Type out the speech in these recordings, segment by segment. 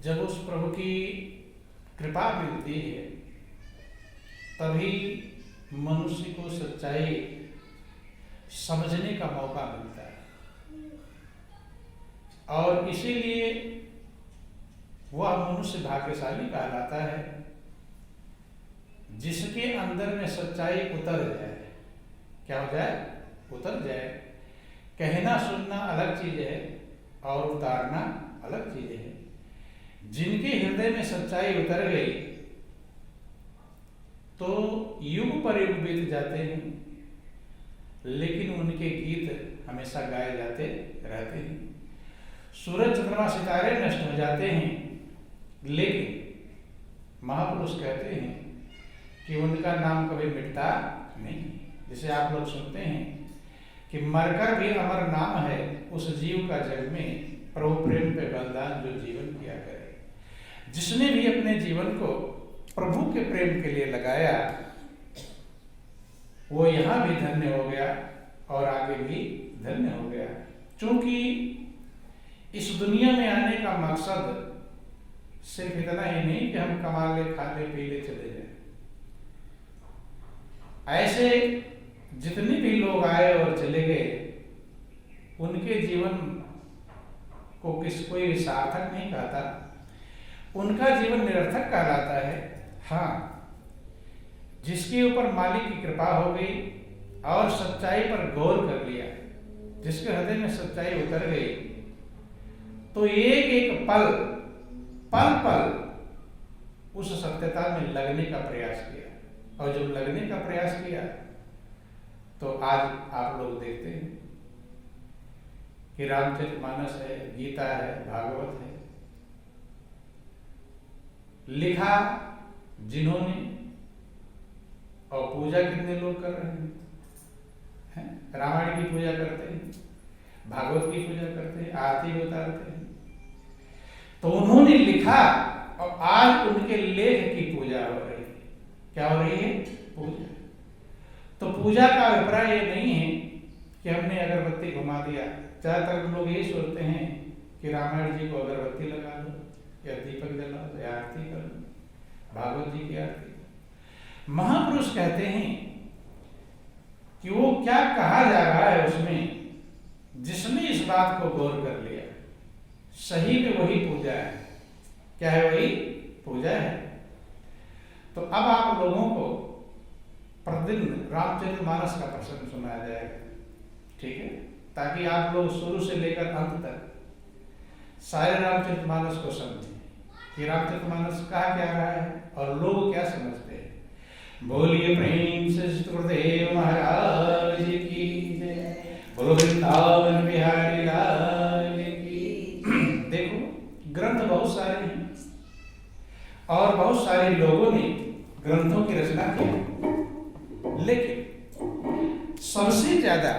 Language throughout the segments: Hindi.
जब उस प्रभु की कृपा मिलती है तभी मनुष्य को सच्चाई समझने का मौका मिलता है, और इसीलिए वह मनुष्य भाग्यशाली कहलाता है जिसके अंदर में सच्चाई उतर जाए। क्या हो जाए? उतर जाए। कहना सुनना अलग चीज है और उतारना अलग चीज है। जिनके हृदय में सच्चाई उतर गई तो युग पर युग बीत जाते हैं, लेकिन उनके गीत हमेशा गाए जाते रहते हैं। सूरज चंद्रमा सितारे नष्ट हो जाते हैं, लेकिन महापुरुष कहते हैं कि उनका नाम कभी मिटता नहीं। जैसे आप लोग सुनते हैं कि मरकर भी अमर नाम है उस जीव का जग में, प्रभु प्रेम पे बलिदान जो जीवन किया करे। जिसने भी अपने जीवन को प्रभु के प्रेम के लिए लगाया वो यहाँ भी धन्य हो गया और आगे भी धन्य हो गया। क्योंकि इस दुनिया में आने का मकसद सिर्फ इतना ही नहीं कि हम कमा ले, खा ले, पी ले, चले जाए। ऐसे जितने भी लोग आए और चले गए उनके जीवन को कोई भी सार्थक नहीं कहता, उनका जीवन निरर्थक कहलाता है। हाँ, जिसके ऊपर मालिक की कृपा हो गई और सच्चाई पर गौर कर लिया, जिसके हृदय में सच्चाई उतर गई, तो एक एक पल पल पल उस सत्यता में लगने का प्रयास किया, और जब लगने का प्रयास किया तो आज आप लोग देखते हैं कि रामचरितमानस है, गीता है, भागवत है, लिखा जिन्होंने, और पूजा कितने लोग कर रहे हैं? रामायण की पूजा करते हैं, भागवत की पूजा करते हैं, आरती उतारते हैं। तो उन्होंने लिखा और आज उनके लेख की पूजा हो रही है। क्या हो रही है? पूजा। तो पूजा का अभिप्राय ये नहीं है कि हमने अगरबत्ती घुमा दिया। ज्यादातर लोग ये सोचते हैं कि रामायण जी को अगरबत्ती लगा दो या दीपक जला दो या आरती कर दो, भागवत जी की आरती। महापुरुष कहते हैं कि वो क्या कहा जा रहा है उसमें, जिसने इस बात को गौर कर लिया, सही में वही पूजा है। क्या है? वही पूजा है। तो अब आप लोगों को प्रतिदिन रामचरितमानस का प्रसंग सुनाया जाएगा, ठीक है? ताकि आप लोग शुरू से लेकर अंत तक सारे रामचरितमानस को समझें कि रामचरितमानस कहा क्या रहा है और लोग क्या समझते हैं। बोलिए प्रेम से गुरुदेव महाराज की जय, बोलो वृंदावन बिहारी लाल की। देखो, ग्रंथ बहुत सारे हैं और बहुत सारे लोगों ने ग्रंथों की रचना की, लेकिन सबसे ज्यादा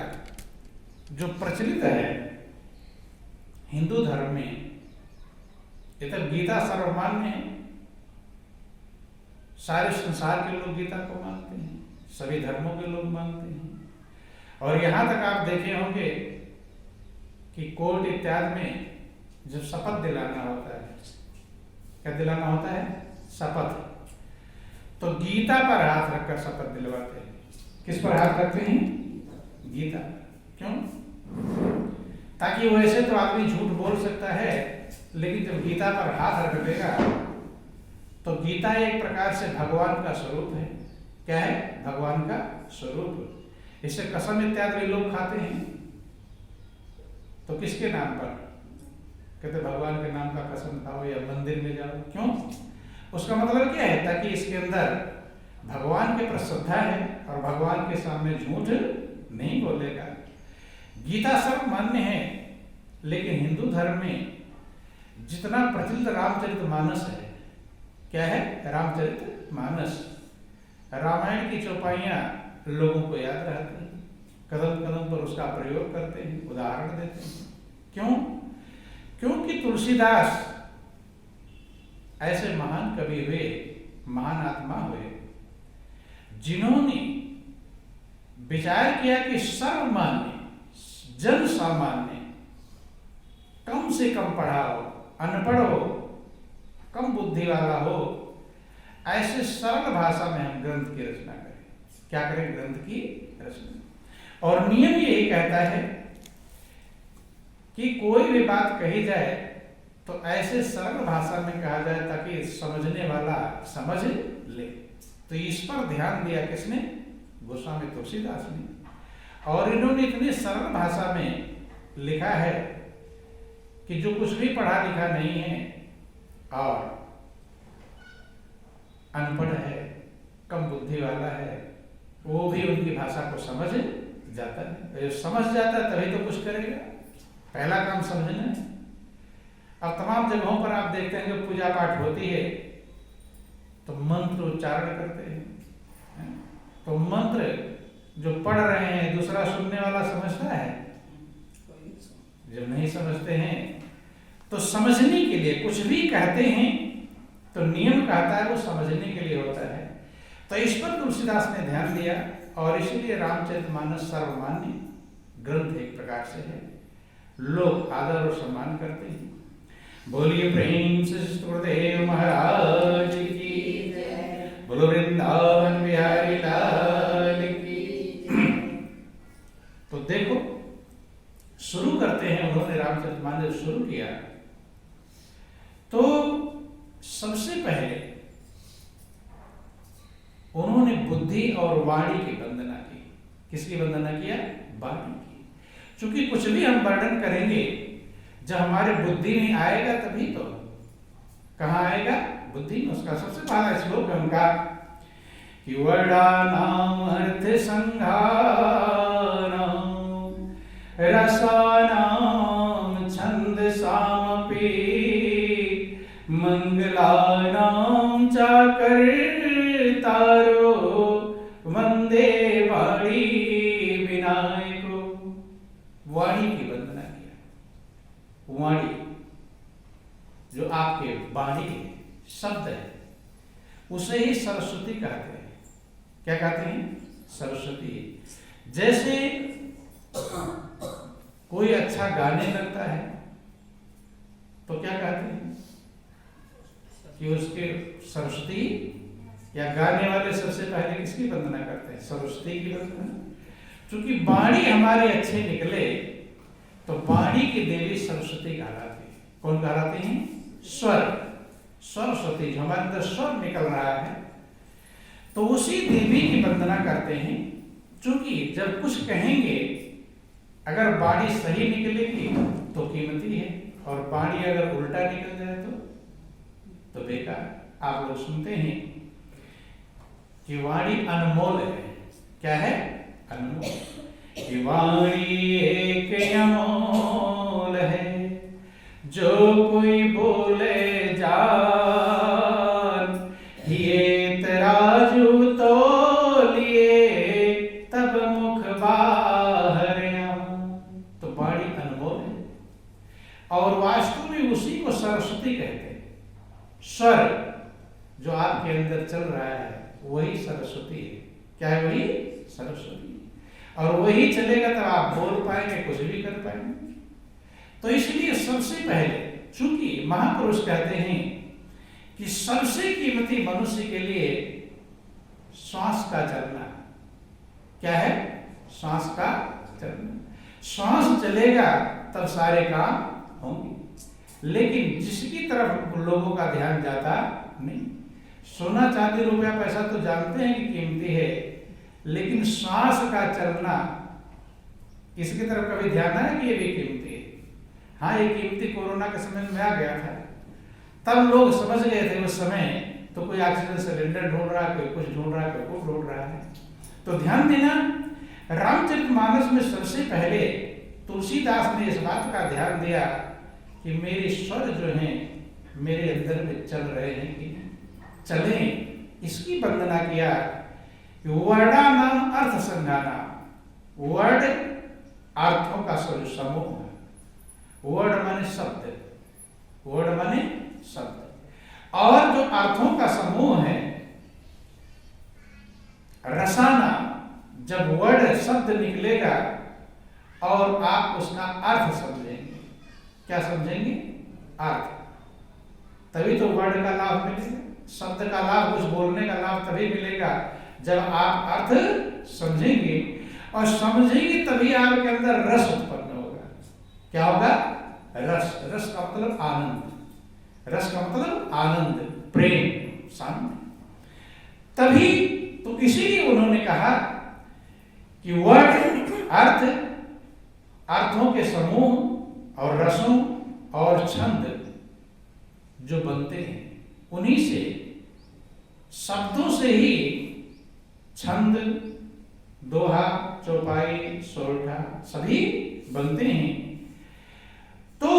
जो प्रचलित है हिंदू धर्म में, ये तो गीता सर्वमान्य है। सारे संसार के लोग गीता को मानते हैं, सभी धर्मों के लोग मानते हैं। और यहां तक आप देखे होंगे कि कोर्ट इत्यादि में जब शपथ दिलाना होता है, क्या दिलाना होता है? शपथ। तो गीता पर हाथ रखकर शपथ दिलवाते हैं। किस पर हाथ रखते हैं? गीता। क्यों? ताकि वैसे तो आदमी झूठ बोल सकता है, लेकिन जब गीता पर हाथ रख देगा तो गीता एक प्रकार से भगवान का स्वरूप है। क्या है? भगवान का स्वरूप। इससे कसम इत्यादि लोग खाते हैं तो किसके नाम पर? कहते भगवान के नाम का कसम खाओ या मंदिर में जाओ। क्यों? उसका मतलब क्या है? ताकि इसके अंदर भगवान के प्रति श्रद्धा है और भगवान के सामने झूठ नहीं बोलेगा। गीता सब मान्य है, लेकिन हिंदू धर्म में जितना प्रचलित रामचरितमानस है, क्या है? रामचरितमानस। रामायण की चौपाइयां लोगों को याद रहती हैं, कदम कदम पर उसका प्रयोग करते हैं, उदाहरण देते हैं। क्यों? क्योंकि तुलसीदास ऐसे महान कवि हुए, महान आत्मा हुए, जिन्होंने विचार किया कि सर्वमान्य, जन सामान्य, कम से कम पढ़ा हो, अनपढ़ हो, कम बुद्धि वाला हो, ऐसे सरल भाषा में हम ग्रंथ की रचना करें। क्या करें? ग्रंथ की रचना। और नियम यही कहता है कि कोई भी बात कही जाए तो ऐसे सरल भाषा में कहा जाए ताकि समझने वाला समझ ले। तो इस पर ध्यान दिया किसने? गोस्वामी तुलसीदास ने। और इन्होंने इतनी सरल भाषा में लिखा है कि जो कुछ भी पढ़ा लिखा नहीं है और अनपढ़ है, कम बुद्धि वाला है, वो भी उनकी भाषा को समझ जाता है। समझ जाता है तभी तो कुछ करेगा। पहला काम समझना है। अब तमाम जगहों पर आप देखते हैं कि पूजा पाठ होती है तो मंत्र उच्चारण करते हैं। तो मंत्र जो पढ़ रहे हैं दूसरा सुनने वाला समझता है? जब नहीं समझते हैं तो समझने के लिए कुछ भी कहते हैं तो नियम कहता है वो समझने के लिए होता है। तो इस पर तुलसीदास ने ध्यान दिया और इसलिए रामचरितमानस सर्वमान्य ग्रंथ एक प्रकार से है, लोग आदर और सम्मान करते हैं। बोलिए प्रेम से सुखदेव महाराज की जय, बोलो वृंदावन बिहारी लाल की। तो देखो शुरू करते हैं, उन्होंने रामचरितमानस शुरू किया तो सबसे पहले उन्होंने बुद्धि और वाणी की वंदना की। किसकी वंदना किया? वाणी की। क्योंकि कुछ भी हम वर्णन करेंगे जब हमारे बुद्धि में आएगा तभी तो। कहाँ आएगा? बुद्धि में। उसका सबसे पहला श्लोक है उनका कि वर्णानाम अर्थ संघानाम रसानाम छंदसामपि मंगलानाम चाकर्तारो वंदे वाणी विनायको। वाणी की वंदना किया। वाणी जो आपके वाणी शब्द है उसे ही सरस्वती कहते हैं। क्या कहते हैं? सरस्वती। जैसे कोई अच्छा गाने लगता है तो क्या कहते हैं कि उसके सरस्वती, या गाने वाले सबसे पहले किसकी वंदना करते हैं? सरस्वती की वंदना। क्योंकि वाणी हमारे अच्छे निकले तो वाणी की देवी सरस्वती कहलाती है। कौन कहलाती हैं? स्वर, सरस्वती। जो हमारे अंदर स्वर निकल रहा है तो उसी देवी की वंदना करते हैं। क्योंकि जब कुछ कहेंगे अगर वाणी सही निकलेगी तो कीमती है, और वाणी अगर उल्टा निकल जाए तो बेकार। आप लोग सुनते हैं कि वाणी अनमोल है। क्या है? अनमोल। कि वाणी एक अनमोल है, जो कोई बोले जान, ये तराजू तो लिए तब मुख बाहर आन। तो वाणी अनमोल है और वास्तव में उसी को सरस्वती कहते हैं। स्वर जो आपके अंदर चल रहा है वही सरस्वती है। क्या है? वही सरस्वती। और वही चलेगा तब आप बोल पाएंगे, कुछ भी कर पाएंगे। तो इसलिए सबसे पहले, चूंकि महापुरुष कहते हैं कि सबसे कीमती मनुष्य के लिए श्वास का चलना। क्या है? श्वास का चलना। श्वास चलेगा तब सारे काम होंगे। लेकिन जिसकी तरफ लोगों का ध्यान जाता नहीं। सोना चांदी रुपया पैसा तो जानते हैं कि कीमती है, लेकिन श्वास का चलना, इसकी तरफ कभी ध्यान आया कि ये भी कीमती है? हाँ, ये कीमती कोरोना के समय में आ गया था, तब लोग समझ गए थे। उस समय तो कोई ऑक्सीजन सिलेंडर ढूंढ रहा है, कोई कुछ ढूंढ रहा है, कोई कुछ ढूंढ रहा है। तो ध्यान देना, रामचरितमानस में सबसे पहले तुलसीदास ने इस बात का ध्यान दिया कि मेरे स्वर जो हैं मेरे अंदर में चल रहे हैं कि चलें, इसकी वंदना किया। वर्णानाम अर्थ संज्ञाना। वर्ड अर्थों का समूह है। वर्ड माने शब्द, वर्ड माने शब्द, और जो अर्थों का समूह है रसाना। जब वर्ड शब्द निकलेगा और आप उसका अर्थ समझेंगे। क्या समझेंगे? अर्थ। तभी तो वर्ड का लाभ मिलेगा, शब्द का लाभ, कुछ बोलने का लाभ तभी मिलेगा जब आप अर्थ समझेंगे, और समझेंगे तभी आपके अंदर रस उत्पन्न होगा। क्या होगा? रस। रस का मतलब आनंद, रस का मतलब आनंद, प्रेम, शांति। तभी तो इसीलिए उन्होंने कहा कि वर्ड अर्थ, अर्थों के समूह और रसों और छंद जो बनते हैं, उन्हीं से, शब्दों से ही छंद, दोहा, चौपाई, सोरठा सभी बनते हैं। तो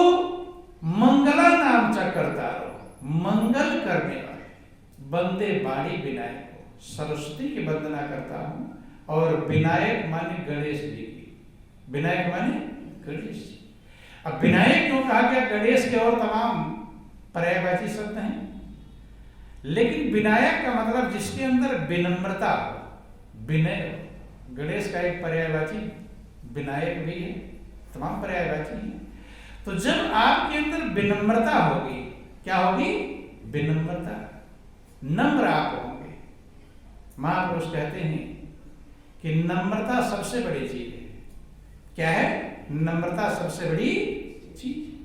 मंगला नाम चक्रधारो, मंगल करने वाले, बंदे बाड़ी विनायक को, सरस्वती की वंदना करता हूं। और विनायक माने गणेश जी की, विनायक माने गणेश जी। अब विनायक क्यों कहा गया? गणेश के और तमाम पर्यायवाची शब्द हैं, लेकिन विनायक का मतलब जिसके अंदर विनम्रता हो, विनय हो। गणेश का एक पर्यायवाची विनायक भी है, तमाम पर्यायवाची है। तो जब आपके अंदर विनम्रता होगी, क्या होगी? विनम्रता, नम्र आप होंगे। महापुरुष कहते हैं कि नम्रता सबसे बड़ी चीज है। क्या है? नम्रता सबसे बड़ी चीज।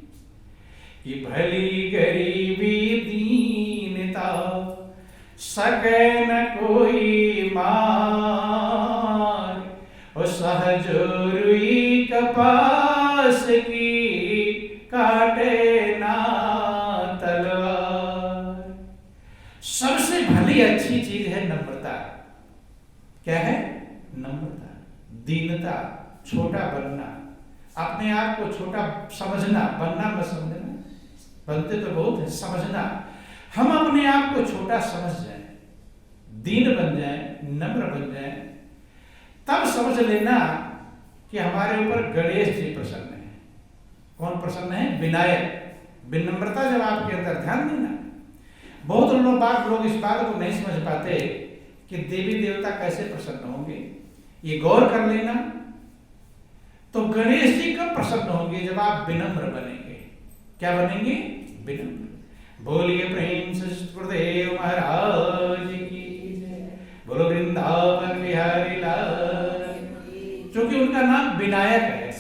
कि भली गरीबी दीनता सके न कोई मार, और सहज रुई कपास की काटे ना तलवार। सबसे भली अच्छी चीज है नम्रता। क्या है? नम्रता, दीनता, छोटा बनना, अपने आप को छोटा समझना, बनना मत समझना, बनते तो बहुत है, समझना। हम अपने आप को छोटा समझ जाएं, दीन बन जाएं, नम्र बन जाएं, तब समझ लेना कि हमारे ऊपर गणेश जी प्रसन्न है। कौन प्रसन्न है? विनायक। विनम्रता जब आपके अंदर, ध्यान देना, बहुत लोग इस बात को नहीं समझ पाते कि देवी देवता कैसे प्रसन्न होंगे। ये गौर कर लेना। तो गणेश जी कब प्रसन्न होंगे? जब आप विनम्र बनेंगे। क्या बनेंगे? विनम्र। बोलिए प्रेम से गुरुदेव महाराज की जय, बोलो वृंदावन बिहारी लाल। क्योंकि उनका नाम विनायक है।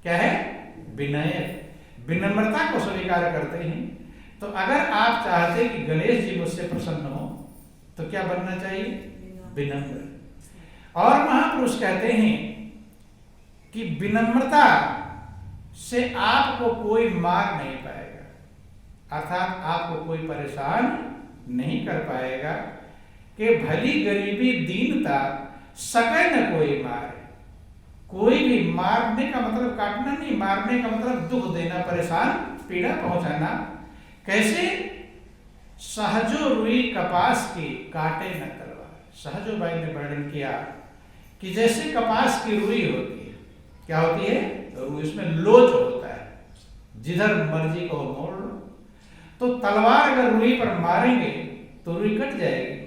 क्या है? विनायक। विनम्रता को स्वीकार करते हैं। तो अगर आप चाहते कि गणेश जी मुझसे प्रसन्न हो, तो क्या बनना चाहिए? विनम्र। और महापुरुष कहते हैं कि विनम्रता से आपको कोई मार नहीं पाएगा, अर्थात आपको कोई परेशान नहीं कर पाएगा। कि भली गरीबी दीनता सके न कोई मारे। कोई भी, मारने का मतलब काटना नहीं, मारने का मतलब दुख देना, परेशान, पीड़ा पहुंचाना। कैसे? सहजो रुई कपास की काटे न तलवार। सहजो बाई ने वर्णन किया कि जैसे कपास की रुई होती है। क्या होती है? रुई, इसमें लोच होता है, जिधर मर्जी को मोड़ लो। तो तलवार अगर रुई पर मारेंगे तो रुई कट जाएगी,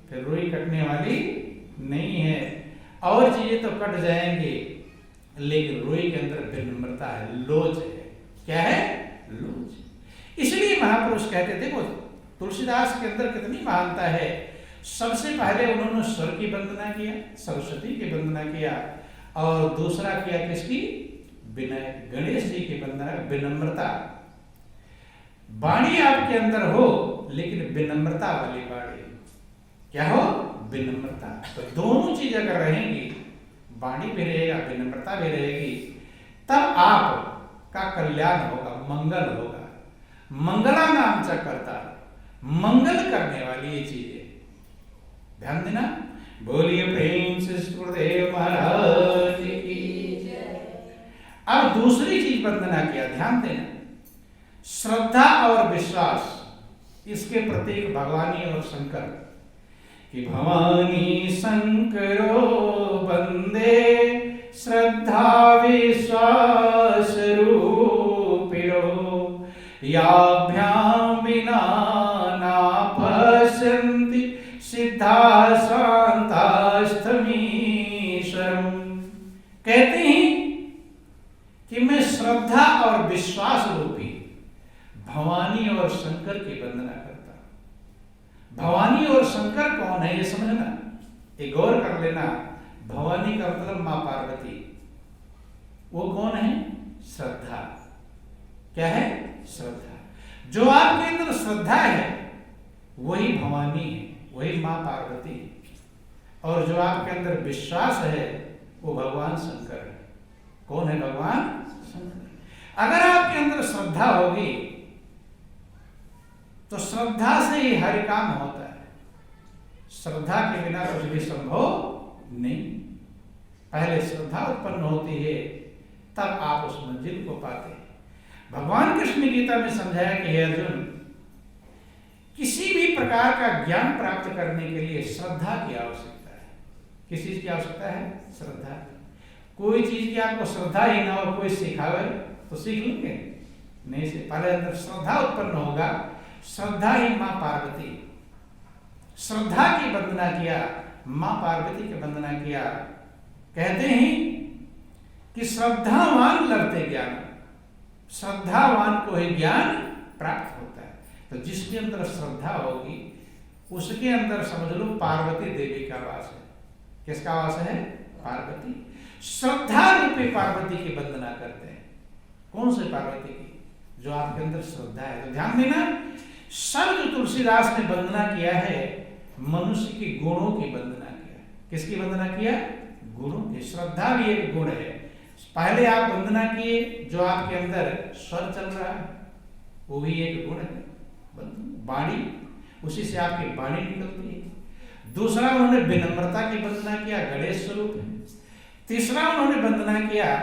फिर रुई कटने वाली नहीं है। और चीजें तो कट जाएंगे, लेकिन रुई के अंदर विनम्रता है, लोच है। क्या है? लोच। इसलिए महापुरुष कहते थे, वो तुलसीदास के अंदर कितनी महानता है। सबसे पहले उन्होंने स्वर की वंदना किया, सरस्वती की वंदना किया, और दूसरा किया किसकी? विनय, गणेश जी की वंदना, विनम्रता। वाणी आपके अंदर हो, लेकिन विनम्रता वाली वाणी। क्या हो? विनम्रता। तो दोनों चीज अगर रहेंगी, वाणी भी रहेगा, विनम्रता भी रहेगी, तब आप का कल्याण होगा, मंगल होगा। मंगला नाम चक्रता, मंगल करने वाली ये चीज है। ध्यान देना। बोलिए प्रेम से गुरुदेव महाराज की जय। अब दूसरी चीज वंदना किया, ध्यान देना। श्रद्धा और विश्वास, इसके प्रतीक भगवानी और शंकर। कि भवानी शंकरो वंदे श्रद्धा विश्वास रूपिणो, याभ्याम विना ना पश्यन्ति सिद्धा शांतास्तमीश्वरम्। कहते हैं कि मैं श्रद्धा और विश्वास रूपी भवानी और शंकर की वंदना करता हूं। भवानी और शंकर कौन है ये समझना, ये गौर कर लेना। भवानी का मतलब मां पार्वती, वो कौन है? श्रद्धा। क्या है? श्रद्धा। जो आपके अंदर श्रद्धा है वही भवानी है, वही मां पार्वती है। और जो आपके अंदर विश्वास है वो भगवान शंकर है। कौन है? भगवान शंकर। अगर आपके अंदर श्रद्धा होगी तो श्रद्धा से ही हर काम होता है। श्रद्धा के बिना कुछ भी संभव नहीं। पहले श्रद्धा उत्पन्न होती है तब आप उस मंजिल को पाते हैं। भगवान कृष्ण ने गीता में समझाया कि हे अर्जुन, किसी भी प्रकार का ज्ञान प्राप्त करने के लिए श्रद्धा की आवश्यकता है। किस चीज की आवश्यकता है? श्रद्धा। कोई चीज की आपको श्रद्धा ही ना हो, कोई सिखावे तो सीख लेंगे नहीं से। पहले अंदर श्रद्धा उत्पन्न होगा। श्रद्धा ही मां पार्वती। श्रद्धा की वंदना किया, मां पार्वती की वंदना किया। कहते हैं कि श्रद्धावान लभते ज्ञान, श्रद्धावान को ही ज्ञान प्राप्त होता है। तो जिसके अंदर श्रद्धा होगी उसके अंदर समझ लो पार्वती देवी का वास है। किसका वास है? पार्वती। श्रद्धा रूपी पार्वती की वंदना करते हैं। कौन से पार्वती की? जो आपके अंदर श्रद्धा है। तो ध्यान देना, सब जो तुलसीदास ने वंदना किया है मनुष्य के गुणों की वंदना किया। किसकी वंदना किया? गुणों की। श्रद्धा भी एक गुण है। पहले आप वंदना किए, जो आपके अंदर स्वर चल रहा है वो भी एक गुण है। वाणी, उसी से आपकी वाणी निकलती है। दूसरा उन्होंने विनम्रता की वंदना किया, गणेश स्वरूप है। तीसरा उन्होंने वंदना किया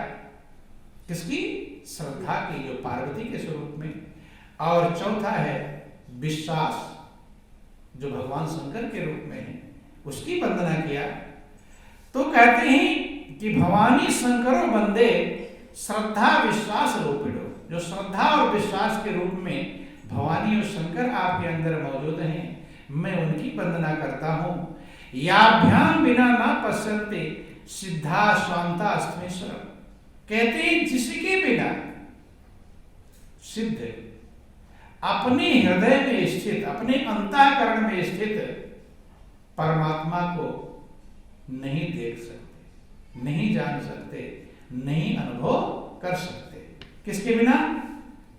किसकी? श्रद्धा की, जो पार्वती के स्वरूप में। और चौथा है विश्वास, जो भगवान शंकर के रूप में है, उसकी वंदना किया। तो कहते हैं कि भवानी शंकरो वंदे श्रद्धा विश्वास रूपिणो। जो श्रद्धा और विश्वास के रूप में भवानी और शंकर आपके अंदर मौजूद हैं, मैं उनकी वंदना करता हूं। याभ्याम बिना ना पश्यन्ते सिद्धा स्वांता अस्तमेश्वर। कहते हैं जिसके बिना सिद्ध अपने हृदय में स्थित, अपने अंतःकरण में स्थित परमात्मा को नहीं देख सकते, नहीं जान सकते, नहीं अनुभव कर सकते। किसके बिना?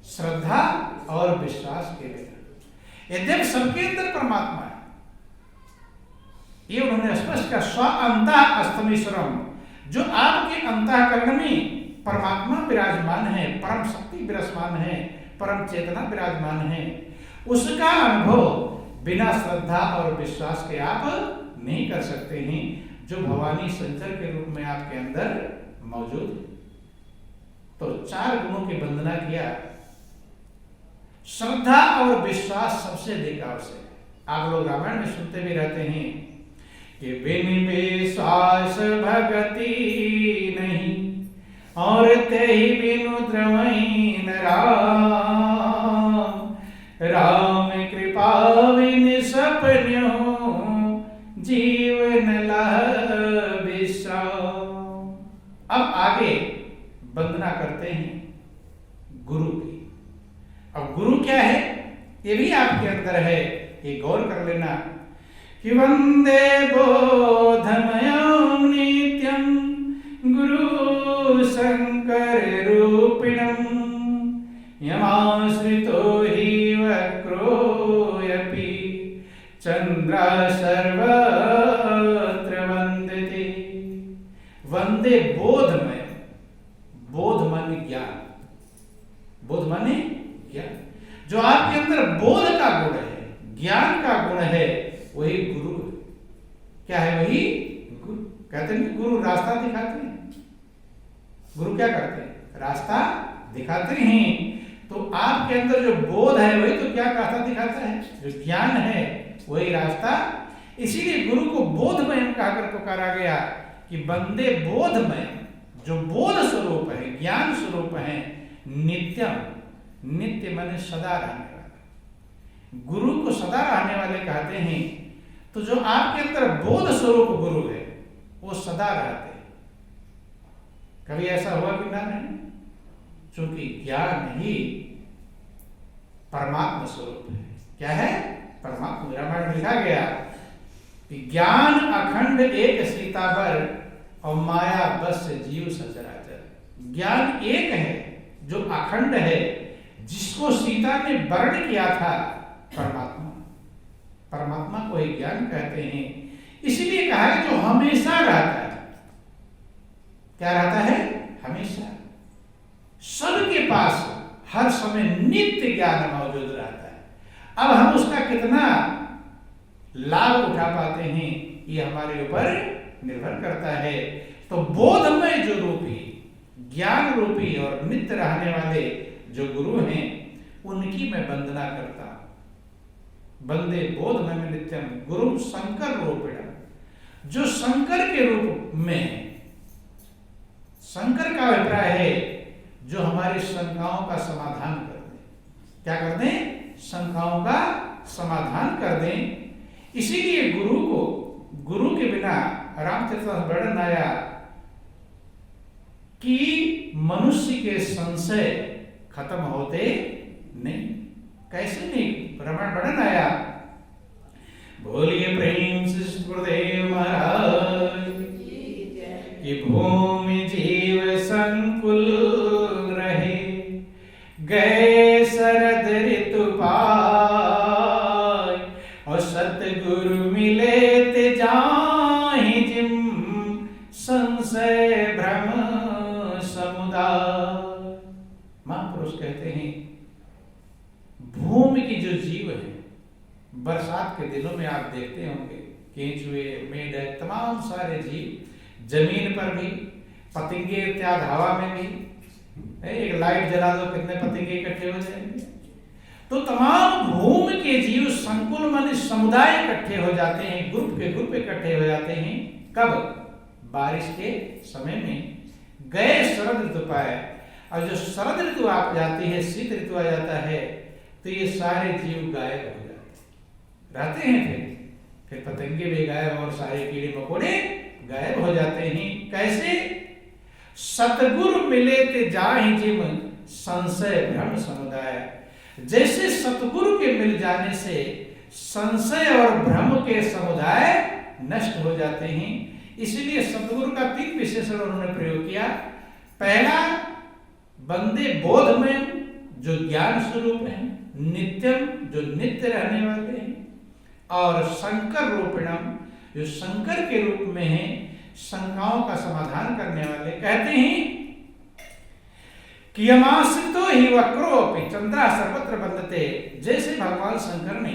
श्रद्धा और विश्वास के बिना। यद्यपि सबके अंदर परमात्मा है, ये उन्होंने स्पष्ट कहा। स्व अंतः अस्तमेश्वरम, जो आपके अंतःकरण में परमात्मा विराजमान है, परम शक्ति विराजमान है, परम चेतना विराजमान है, उसका अनुभव बिना श्रद्धा और विश्वास के आप नहीं कर सकते हैं, जो भवानी शंकर के रूप में आपके अंदर मौजूद है। तो चार गुणों की वंदना किया। श्रद्धा और विश्वास सबसे अधिक आवश्यक है। आप लोग रामायण में सुनते भी रहते हैं कि बिन विश्वास भगति नहीं और तेहि बिनु द्रवहि न राम। राम कृपा बिन सपन्यो जीवन लह विश्राम। अब आगे वंदना करते हैं गुरु की। अब गुरु क्या है ये भी आपके अंदर है, ये गौर कर लेना कि वंदे बोधमयं नित्यं गुरु शंकर रूपिणं यमाश्रितो हि वक्रोऽपि चंद्र सर्वत्र वंदते। वंदे बोधमय, बोध माने ज्ञान, बोध माने ज्ञान। जो आपके अंदर बोध का गुण है, ज्ञान का गुण है, वही गुरु है। क्या है? वही गुरु। कहते हैं गुरु रास्ता दिखाते हैं। गुरु क्या करते हैं? रास्ता दिखाते हैं। तो आपके अंदर जो बोध है वही तो क्या रास्ता दिखाता है, जो ज्ञान है वही रास्ता। इसीलिए गुरु को बोधमय कहकर पुकारा गया कि बंदे बोधमय, जो बोध स्वरूप है, ज्ञान स्वरूप है, नित्यम, नित्य माने सदा रहने वाला। गुरु को सदा रहने वाले कहते हैं। तो जो आपके अंदर बोध स्वरूप गुरु है वो सदा रहते हैं। कभी ऐसा हुआ कि ना नहीं? क्योंकि ज्ञान ही परमात्मा स्वरूप है। क्या है? परमात्मा। रामायण में लिखा गया कि ज्ञान अखंड एक सीतावर और माया बस जीव सचराचर। ज्ञान एक है जो अखंड है, जिसको सीता ने वर्ण किया था परमात्मा। परमात्मा को ही ज्ञान कहते हैं। इसलिए कहा है जो हमेशा रहता है। क्या रहता है? हमेशा। सबके पास हर समय नित्य ज्ञान मौजूद रहता है। अब हम उसका कितना लाभ उठा पाते हैं ये हमारे ऊपर निर्भर करता है। तो बोधमय जो रूपी, ज्ञान रूपी और नित्य रहने वाले जो गुरु हैं, उनकी मैं वंदना करता हूं। वंदे बोधमय नित्यम गुरु शंकर रूपेण। जो शंकर के रूप में, शंकर का अभिप्राय है जो हमारी शंकाओं का समाधान कर दें। क्या कर दें? शंकाओं का समाधान कर दें। इसीलिए गुरु के बिना रामचरित में वर्णन आया कि मनुष्य के संशय खत्म होते नहीं। कैसे नहीं? रामायण वर्णन आया, बोलिए प्रेम से गुरुदेव महाराज कि भूमि जीव संकुल रहे, गए शरद ऋतु पाय, और सतगुरु मिले ते जाहि जिम, संशय भ्रम समुदाय। महापुरुष कहते हैं भूमि की जो जीव है, बरसात के दिनों में आप देखते होंगे केंचुए, मेढक, तमाम सारे जीव जमीन पर भी, पतंगे इत्यादि हवा में भी। एक लाइट जला दो कितने पतंगे इकट्ठे हो जाएंगे। तो तमाम भूमि के जीव संकुल माने समुदाय इकट्ठे हो जाते हैं, ग्रुप के ग्रुप इकट्ठे हो जाते हैं। कब? बारिश के समय में। गए शरद ऋतु पाए, और जो शरद ऋतु आ जाती है, शीत ऋतु आ जाता है, तो ये सारे जीव गायब हो जाते रहते हैं। फिर पतंगे भी गायब और सारे कीड़े मकोड़े गायब हो जाते हैं। कैसे? सतगुरु मिले ते जाहि जिम, संशय भ्रम समुदाय। जैसे सतगुरु के मिल जाने से संशय और भ्रम के समुदाय नष्ट हो जाते हैं। इसलिए सतगुरु का 3 विशेषण उन्होंने प्रयोग किया। पहला, वंदे बोधमय जो ज्ञान स्वरूप है, नित्यम जो नित्य रहने वाले हैं, और शंकर रूपिणम जो शंकर के रूप में है, शंकाओं का समाधान करने वाले। कहते हैं कि यमाश्रितो ही वक्रोपि चंद्रा सर्वत्र बंधते। जैसे भगवान शंकर ने